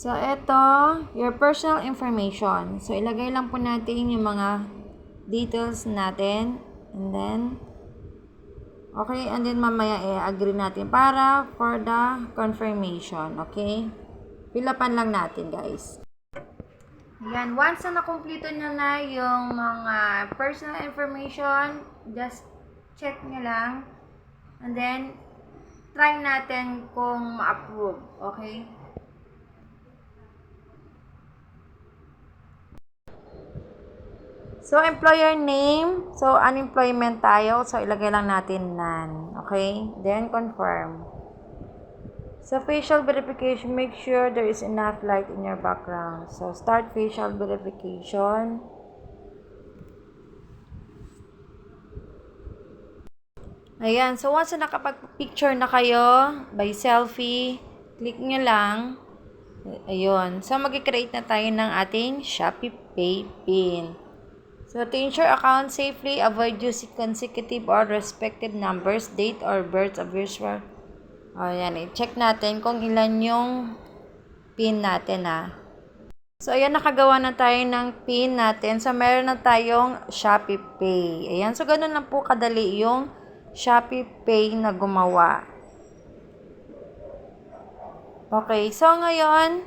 So, ito, your personal information. So, ilagay lang po natin yung mga details natin. And then, okay, and then mamaya i-agree natin para for the confirmation. Okay? Fill upan lang natin, guys. Yan, once na nakumpleto nyo na yung mga personal information, just check nyo lang. And then, try natin kung ma-approve. Okay? So, employer name. So, unemployment tayo. So, ilagay lang natin none. Okay? Then, confirm. So, facial verification. Make sure there is enough light in your background. So, start facial verification. Ayan. So, once na nakapag-picture na kayo by selfie, click nyo lang. Ayun. So, mag-create na tayo ng ating Shopee Pay PIN. So, to ensure account safely, avoid using consecutive or respective numbers, date, or birth of user. Ayan, i-check natin kung ilan yung PIN natin, So, ayan, nakagawa na tayo ng PIN natin. So, meron na tayong Shopee Pay. Ayan, so, ganun lang po kadali yung Shopee Pay na gumawa. Okay, so, ngayon,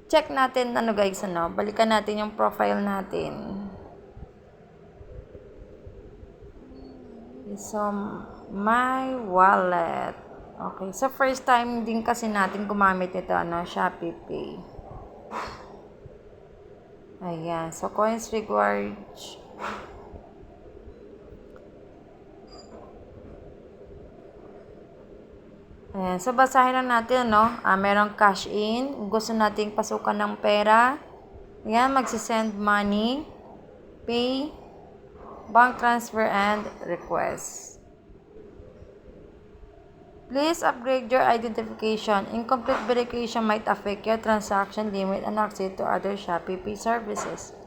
check natin, guys, balikan natin yung profile natin. So, my wallet. Okay, so first time din kasi natin gumamit ito, Shopee Pay. Ayan, so coins required. Ayan, so basahin lang natin, merong cash in. Gusto nating pasukan ng pera. Ayan, magsisend money, pay, bank transfer, and request. Please upgrade your identification. Incomplete verification might affect your transaction limit and access to other Shopee Pay services.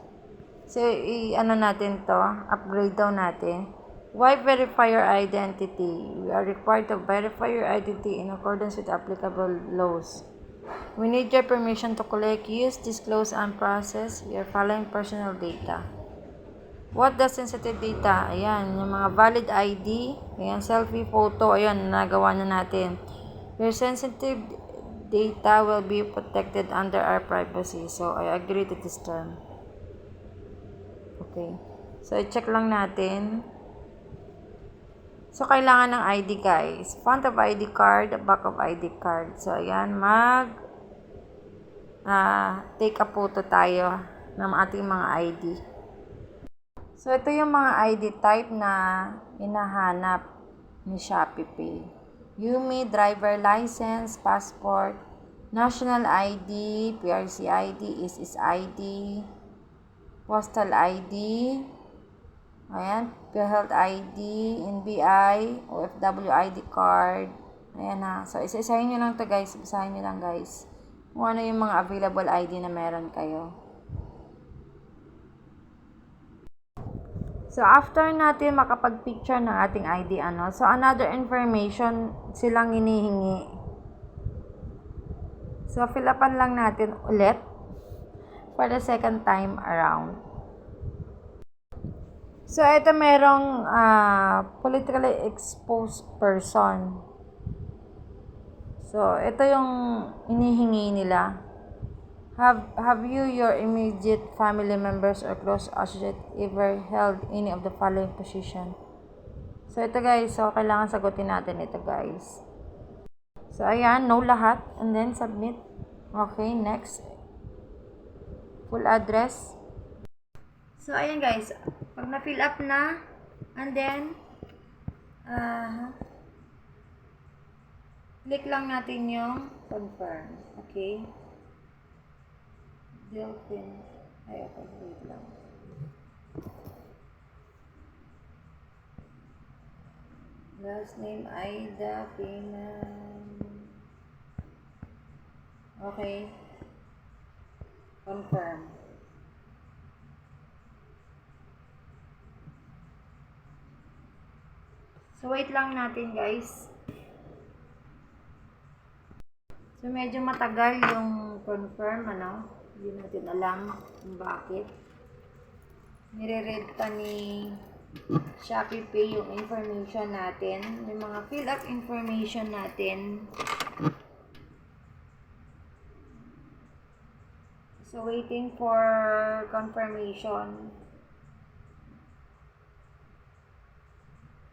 So, natin to, upgrade daw natin. Why verify your identity? We are required to verify your identity in accordance with applicable laws. We need your permission to collect, use, disclose, and process your following personal data. What the sensitive data? Ayan, yung mga valid ID. Ayan, selfie photo. Ayan, nagawa na natin. Your sensitive data will be protected under our privacy. So, I agree to this term. Okay. So, i-check lang natin. So, kailangan ng ID, guys. Front of ID card, back of ID card. So, ayan, take a photo tayo ng ating mga ID. So, ito yung mga ID type na hinahanap ni Shopee Pay. UMI, driver license, passport, national ID, PRC ID, ISIS ID, postal ID, ayan, PhilHealth ID, NBI, OFW ID card. Ayan na. So, isa-isahin nyo lang to, guys. Isahin nyo lang, guys. Kung ano yung mga available ID na meron kayo. So, after natin makapag-picture ng ating ID, so another information silang hinihingi. So, fill upan lang natin ulit for the second time around. So, ito merong politically exposed person. So, ito yung hinihingi nila. Have you, your immediate family members or close associate ever held any of the following position? So, ito guys. So, kailangan sagutin natin ito guys. So, ayan. No lahat. And then, submit. Okay, next. Full address. So, ayan guys. Pag na-fill up na, and then, Click lang natin yung confirm. Okay? Delphin. Ay, okay. Wait lang. Last name, Aida Pinan. Okay. Confirm. So, wait lang natin, guys. So, medyo matagal yung confirm, ano? Hindi natin alam kung bakit. Nire-read pa ni Shopee Pay yung information natin. Yung mga fill up information natin. So, waiting for confirmation.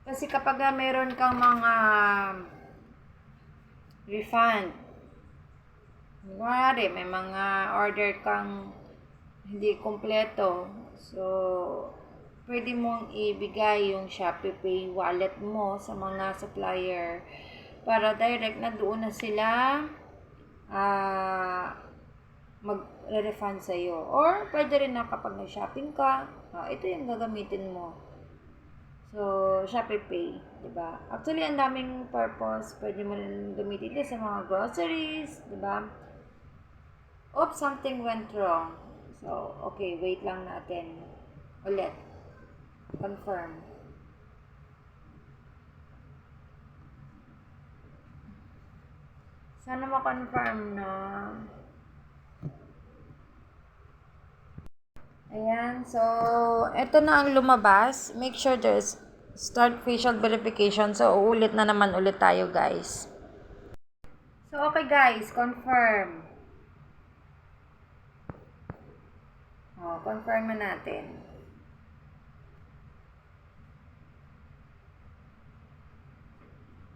Kasi kapag meron kang mga refund, may mga order kang hindi kompleto, so, pwede mong ibigay yung Shopee Pay wallet mo sa mga supplier para direct na doon na sila mag-refund sa'yo. Or, pwede rin na kapag nag-shopping ka, ito yung gagamitin mo. So, Shopee Pay, diba? Actually, ang daming purpose. Pwede mo rin gamitin din sa mga groceries, diba? Oops, something went wrong. So, okay, wait lang natin. Ulit. Confirm. Sana ma-confirm na. Ayan, so, eto na ang lumabas. Make sure there's start facial verification. So, uulit na naman ulit tayo, guys. So, okay guys, confirm. Confirm na natin.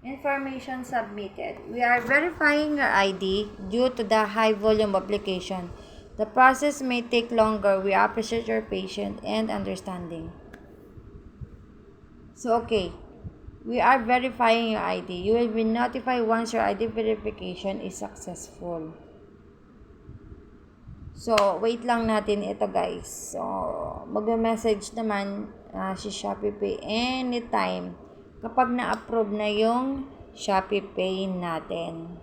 Information submitted. We are verifying your ID due to the high volume of application. The process may take longer. We appreciate your patience and understanding. So, okay. We are verifying your ID. You will be notified once your ID verification is successful. So, wait lang natin ito guys. So, mag-message naman si Shopee Pay anytime kapag na-approve na yung Shopee Pay natin.